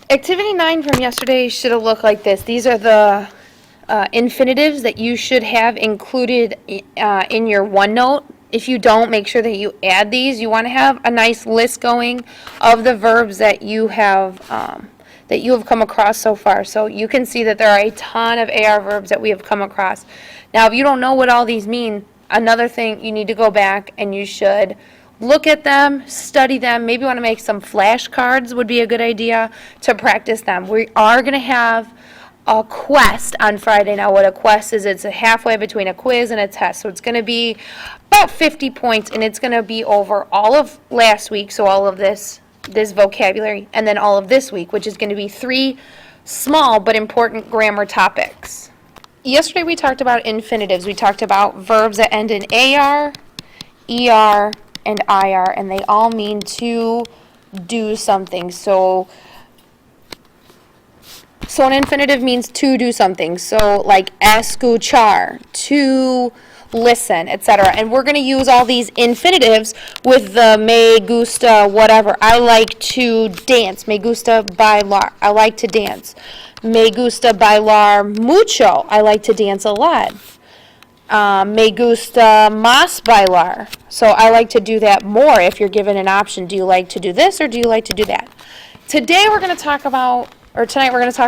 Activity 9 from yesterday should have looked like this. These are the infinitives that you should have included in your OneNote. If you don't, make sure that you add these. You want to have a nice list going of the verbs that you have come across so far. So you can see that there are a ton of AR verbs that we have come across. Now, if you don't know what all these mean, another thing, you need to go back and you should look at them, study them. Maybe you want to make some flashcards would be a good idea to practice them. We are going to have a quest on Friday. Now, what a quest is, it's a halfway between a quiz and a test. So it's going to be about 50 points, and it's going to be over all of last week, so all of this vocabulary, and then all of this week, which is going to be 3 small but important grammar topics. Yesterday we talked about infinitives. We talked about verbs that end in AR, ER, and IR, and they all mean to do something. So an infinitive means to do something. So like escuchar, to listen, etc. And we're going to use all these infinitives with the me gusta, whatever. I like to dance. Me gusta bailar. I like to dance. Me gusta bailar mucho. I like to dance a lot. Me gusta más bailar. So I like to do that more if you're given an option. Do you like to do this or do you like to do that? Tonight we're going to talk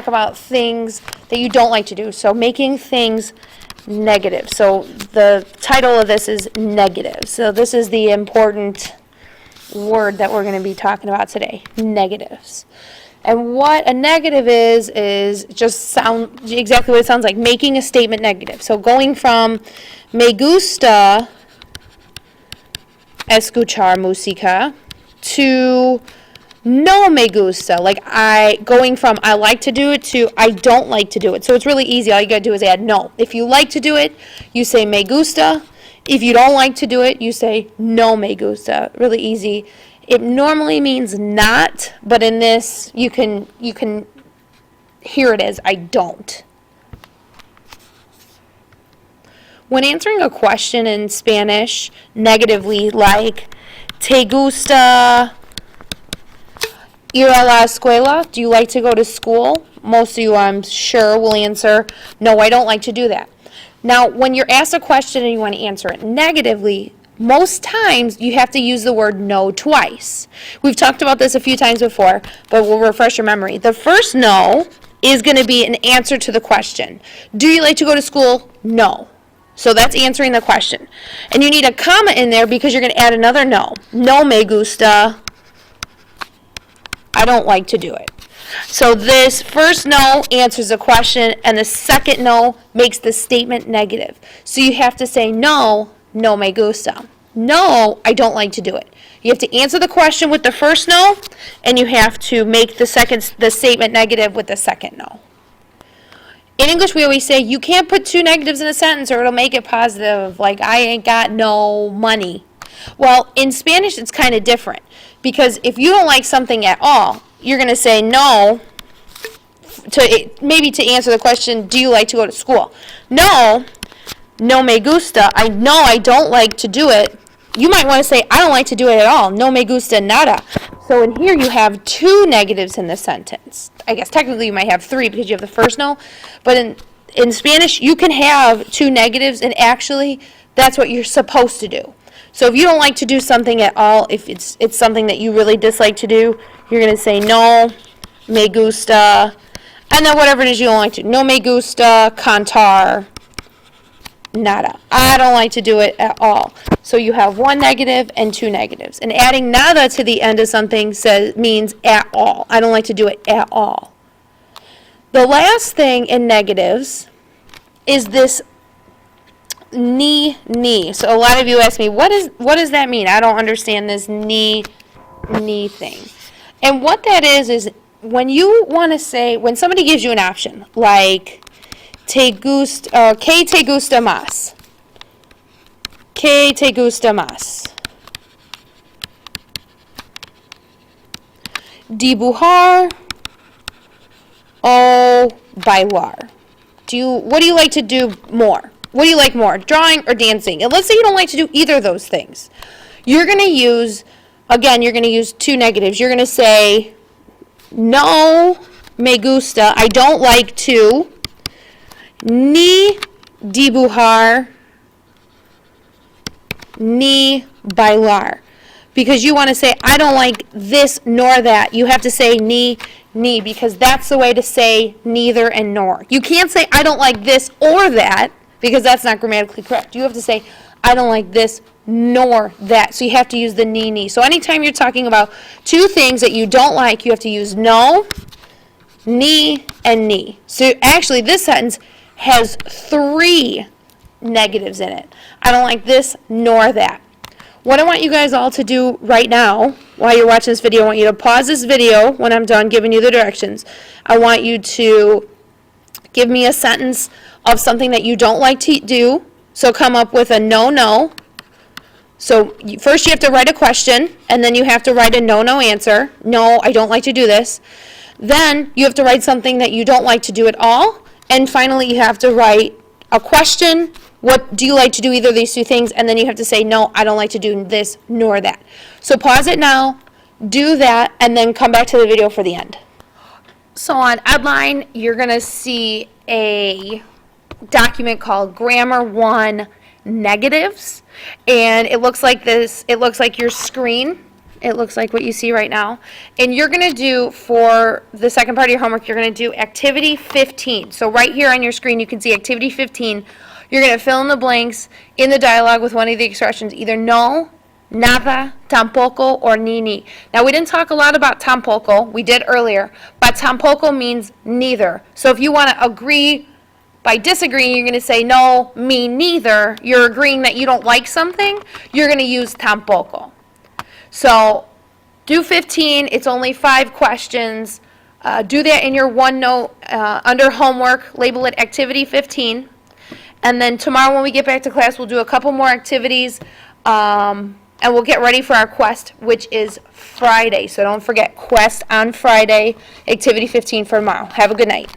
about things that you don't like to do. So making things negative. So the title of this is negative. So this is the important word that we're going to be talking about today, negatives. And what a negative is just sound exactly what it sounds like, making a statement negative. So going from me gusta escuchar música to no me gusta, like going from I like to do it to I don't like to do it. So it's really easy. All you gotta do is add no. If you like to do it, you say me gusta. If you don't like to do it, you say no me gusta. Really easy. It normally means not, but in this, you can hear it as I don't. When answering a question in Spanish negatively, like ¿te gusta ir a la escuela? Do you like to go to school? Most of you, I'm sure, will answer, no, I don't like to do that. Now, when you're asked a question and you want to answer it negatively, most times you have to use the word no twice. We've talked about this a few times before, but we'll refresh your memory. The first no is going to be an answer to the question. Do you like to go to school? No. So that's answering the question. And you need a comma in there because you're going to add another no. No me gusta. I don't like to do it. So this first no answers the question, and the second no makes the statement negative. So you have to say no me gusta. No, I don't like to do it. You have to answer the question with the first no, and you have to make the statement negative with the second no. In English, we always say you can't put 2 negatives in a sentence or it'll make it positive, like I ain't got no money. Well, in Spanish, it's kind of different, because if you don't like something at all, you're going to say no, maybe to answer the question, do you like to go to school? No me gusta. I know I don't like to do it. You might want to say, I don't like to do it at all. No me gusta nada. So in here you have 2 negatives in the sentence. I guess technically you might have 3 because you have the first no. But in Spanish, you can have 2 negatives, and actually that's what you're supposed to do. So if you don't like to do something at all, if it's something that you really dislike to do, you're going to say no me gusta, and then whatever it is you don't like to do. No me gusta cantar nada. I don't like to do it at all. So you have 1 negative and 2 negatives. And adding nada to the end of something means at all. I don't like to do it at all. The last thing in negatives is this ni. So a lot of you ask me, what does that mean? I don't understand this ni thing. And what that is when you want to say, when somebody gives you an option, like ¿qué te gusta más? ¿Qué te gusta más? Dibujar o bailar? What do you like to do more? What do you like more, drawing or dancing? And let's say you don't like to do either of those things. You're going to use 2 negatives. You're going to say no me gusta, I don't like to, ni dibujar, ni bailar. Because you want to say, I don't like this nor that. You have to say ni, because that's the way to say neither and nor. You can't say, I don't like this or that, because that's not grammatically correct. You have to say, I don't like this nor that. So you have to use the ni. So anytime you're talking about two things that you don't like, you have to use no, ni, and ni. So actually, this sentence has 3 negatives in it. I don't like this nor that. What I want you guys all to do right now, while you're watching this video, I want you to pause this video when I'm done giving you the directions. I want you to give me a sentence of something that you don't like to do. So come up with a no. So first you have to write a question, and then you have to write a no answer. No, I don't like to do this. Then you have to write something that you don't like to do at all. And finally you have to write a question. What do you like to do, either of these 2 things? And then you have to say, no, I don't like to do this nor that. So pause it now, do that, and then come back to the video for the end. So on Edline, you're going to see a document called Grammar 1 Negatives. And it looks like this. It looks like your screen. It looks like what you see right now. And you're going to do, for the second part of your homework, you're going to do Activity 15. So right here on your screen, you can see Activity 15. You're going to fill in the blanks in the dialogue with one of the expressions, either no, nada, tampoco, or ni. Now, we didn't talk a lot about tampoco. We did earlier. But tampoco means neither. So if you want to agree by disagreeing, you're going to say, no, me neither. You're agreeing that you don't like something. You're going to use tampoco. So do 15. It's only 5 questions. Do that in your OneNote under homework. Label it Activity 15. And then tomorrow when we get back to class, we'll do a couple more activities, and we'll get ready for our quest, which is Friday. So don't forget, quest on Friday, Activity 15 for tomorrow. Have a good night.